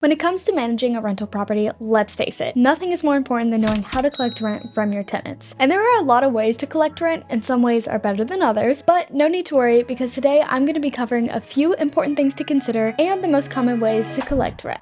When it comes to managing a rental property, let's face it, nothing is more important than knowing how to collect rent from your tenants. And there are a lot of ways to collect rent, and some ways are better than others, but no need to worry because today I'm going to be covering a few important things to consider and the most common ways to collect rent.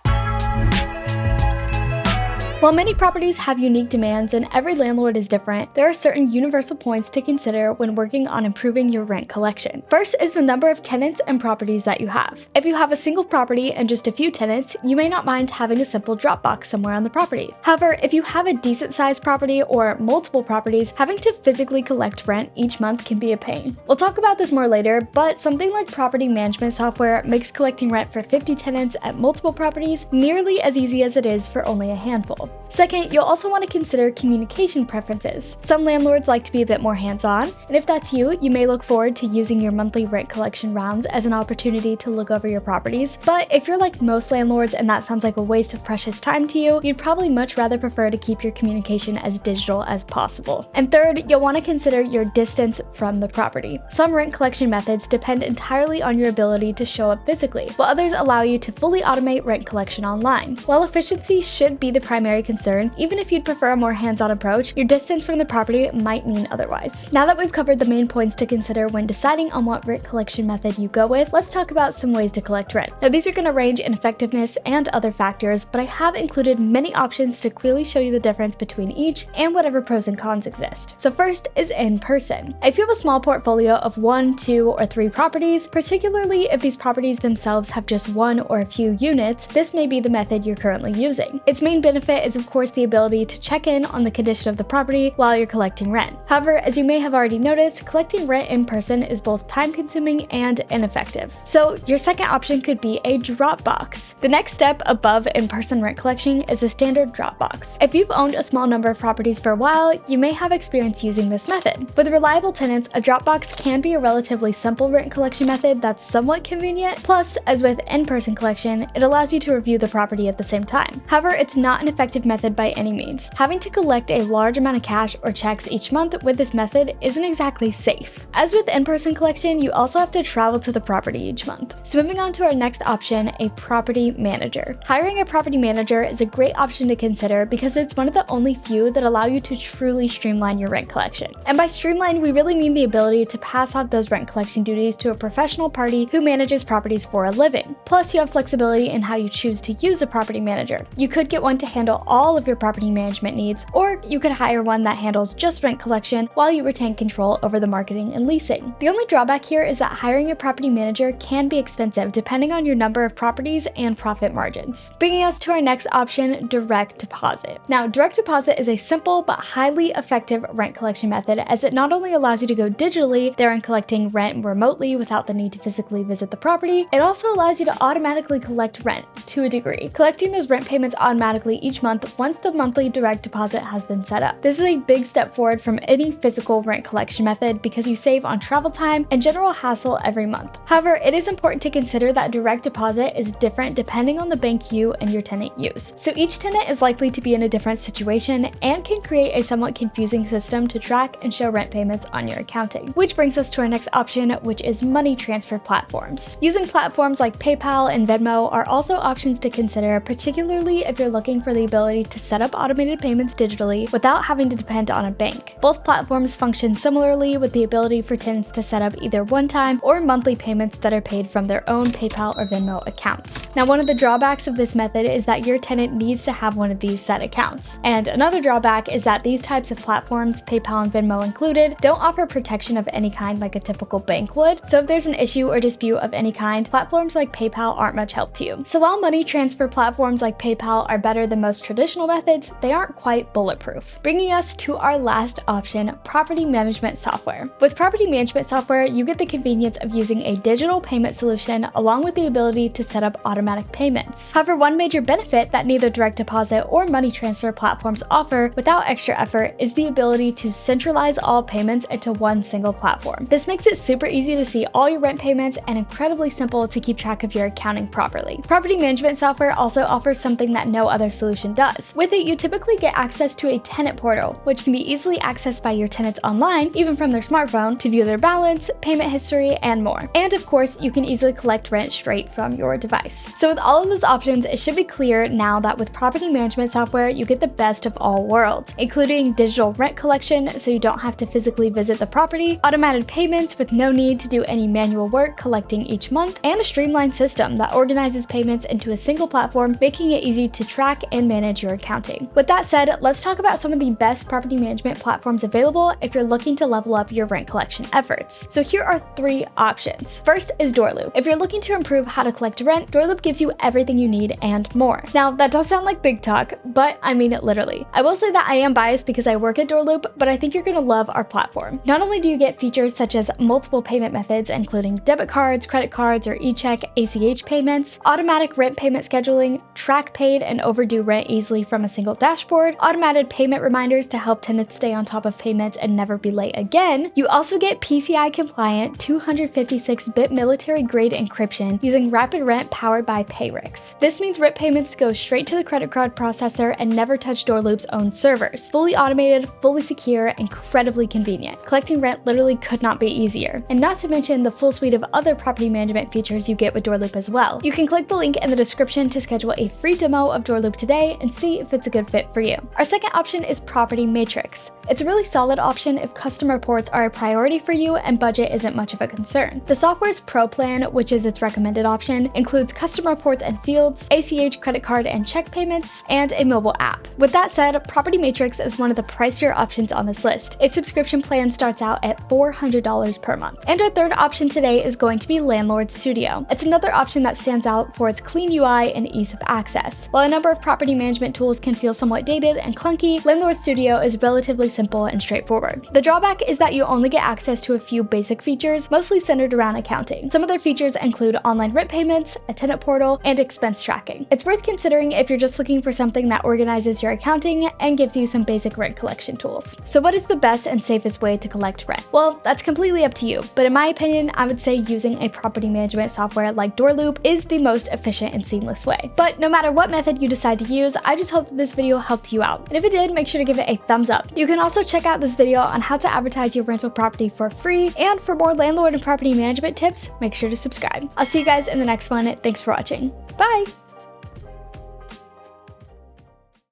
While many properties have unique demands and every landlord is different, there are certain universal points to consider when working on improving your rent collection. First is the number of tenants and properties that you have. If you have a single property and just a few tenants, you may not mind having a simple drop box somewhere on the property. However, if you have a decent sized property or multiple properties, having to physically collect rent each month can be a pain. We'll talk about this more later, but something like property management software makes collecting rent for 50 tenants at multiple properties nearly as easy as it is for only a handful. Second, you'll also want to consider communication preferences. Some landlords like to be a bit more hands-on, and if that's you, you may look forward to using your monthly rent collection rounds as an opportunity to look over your properties. But if you're like most landlords and that sounds like a waste of precious time to you, you'd probably much rather prefer to keep your communication as digital as possible. And third, you'll want to consider your distance from the property. Some rent collection methods depend entirely on your ability to show up physically, while others allow you to fully automate rent collection online. While efficiency should be the primary concern, even if you'd prefer a more hands-on approach, your distance from the property might mean otherwise. Now that we've covered the main points to consider when deciding on what rent collection method you go with, let's talk about some ways to collect rent. Now these are going to range in effectiveness and other factors, but I have included many options to clearly show you the difference between each and whatever pros and cons exist. So first is in person. If you have a small portfolio of 1, 2, or 3 properties, particularly if these properties themselves have just one or a few units, this may be the method you're currently using. Its main benefit is of course the ability to check in on the condition of the property while you're collecting rent. However, as you may have already noticed, collecting rent in person is both time-consuming and ineffective. So your second option could be a drop box. The next step above in-person rent collection is a standard drop box. If you've owned a small number of properties for a while, you may have experience using this method. With reliable tenants, a drop box can be a relatively simple rent collection method that's somewhat convenient. Plus, as with in-person collection, it allows you to review the property at the same time. However, it's not an effective method by any means. Having to collect a large amount of cash or checks each month with this method isn't exactly safe. As with in-person collection, you also have to travel to the property each month. So moving on to our next option, a property manager. Hiring a property manager is a great option to consider because it's one of the only few that allow you to truly streamline your rent collection. And by streamline, we really mean the ability to pass off those rent collection duties to a professional party who manages properties for a living. Plus, you have flexibility in how you choose to use a property manager. You could get one to handle all of your property management needs, or you could hire one that handles just rent collection while you retain control over the marketing and leasing. The only drawback here is that hiring a property manager can be expensive depending on your number of properties and profit margins. Bringing us to our next option, direct deposit. Now, direct deposit is a simple but highly effective rent collection method as it not only allows you to go digitally, therein collecting rent remotely without the need to physically visit the property, it also allows you to automatically collect rent to a degree, collecting those rent payments automatically each month once the monthly direct deposit has been set up. This is a big step forward from any physical rent collection method because you save on travel time and general hassle every month. However, it is important to consider that direct deposit is different depending on the bank you and your tenant use. So each tenant is likely to be in a different situation and can create a somewhat confusing system to track and show rent payments on your accounting. Which brings us to our next option, which is money transfer platforms. Using platforms like PayPal and Venmo are also options to consider, particularly if you're looking for the ability to set up automated payments digitally without having to depend on a bank. Both platforms function similarly with the ability for tenants to set up either one-time or monthly payments that are paid from their own PayPal or Venmo accounts. Now, one of the drawbacks of this method is that your tenant needs to have one of these set accounts. And another drawback is that these types of platforms, PayPal and Venmo included, don't offer protection of any kind like a typical bank would. So if there's an issue or dispute of any kind, platforms like PayPal aren't much help to you. So while money transfer platforms like PayPal are better than most traditional methods, they aren't quite bulletproof. Bringing us to our last option, property management software. With property management software, you get the convenience of using a digital payment solution along with the ability to set up automatic payments. However, one major benefit that neither direct deposit or money transfer platforms offer without extra effort is the ability to centralize all payments into one single platform. This makes it super easy to see all your rent payments and incredibly simple to keep track of your accounting properly. Property management software also offers something that no other solution does. With it, you typically get access to a tenant portal, which can be easily accessed by your tenants online, even from their smartphone, to view their balance, payment history, and more. And of course, you can easily collect rent straight from your device. So with all of those options, it should be clear now that with property management software, you get the best of all worlds, including digital rent collection so you don't have to physically visit the property, automated payments with no need to do any manual work collecting each month, and a streamlined system that organizes payments into a single platform, making it easy to track and manage your accounting. With that said, let's talk about some of the best property management platforms available if you're looking to level up your rent collection efforts. So here are 3 options. First is DoorLoop. If you're looking to improve how to collect rent, DoorLoop gives you everything you need and more. Now, that does sound like big talk, but I mean it literally. I will say that I am biased because I work at DoorLoop, but I think you're gonna love our platform. Not only do you get features such as multiple payment methods, including debit cards, credit cards, or e-check ACH payments, automatic rent payment scheduling, track paid and overdue rent easily from a single dashboard, automated payment reminders to help tenants stay on top of payments and never be late again. You also get PCI compliant 256-bit military grade encryption using Rapid Rent powered by Payrix. This means rent payments go straight to the credit card processor and never touch DoorLoop's own servers. Fully automated, fully secure, incredibly convenient. Collecting rent literally could not be easier. And not to mention the full suite of other property management features you get with DoorLoop as well. You can click the link in the description to schedule a free demo of DoorLoop today and see if it's a good fit for you. Our second option is Property Matrix. It's a really solid option if custom reports are a priority for you and budget isn't much of a concern. The software's Pro plan, which is its recommended option, includes custom reports and fields, ACH credit card and check payments, and a mobile app. With that said, Property Matrix is one of the pricier options on this list. Its subscription plan starts out at $400 per month. And our third option today is going to be Landlord Studio. It's another option that stands out for its clean UI and ease of access. While a number of property management tools can feel somewhat dated and clunky, Landlord Studio is relatively simple and straightforward. The drawback is that you only get access to a few basic features, mostly centered around accounting. Some other features include online rent payments, a tenant portal, and expense tracking. It's worth considering if you're just looking for something that organizes your accounting and gives you some basic rent collection tools. So what is the best and safest way to collect rent? Well, that's completely up to you, but in my opinion, I would say using a property management software like DoorLoop is the most efficient and seamless way. But no matter what method you decide to use, I just hope that this video helped you out. And if it did, make sure to give it a thumbs up. You can also check out this video on how to advertise your rental property for free, and for more landlord and property management tips, make sure to subscribe. I'll see you guys in the next one. Thanks for watching. Bye!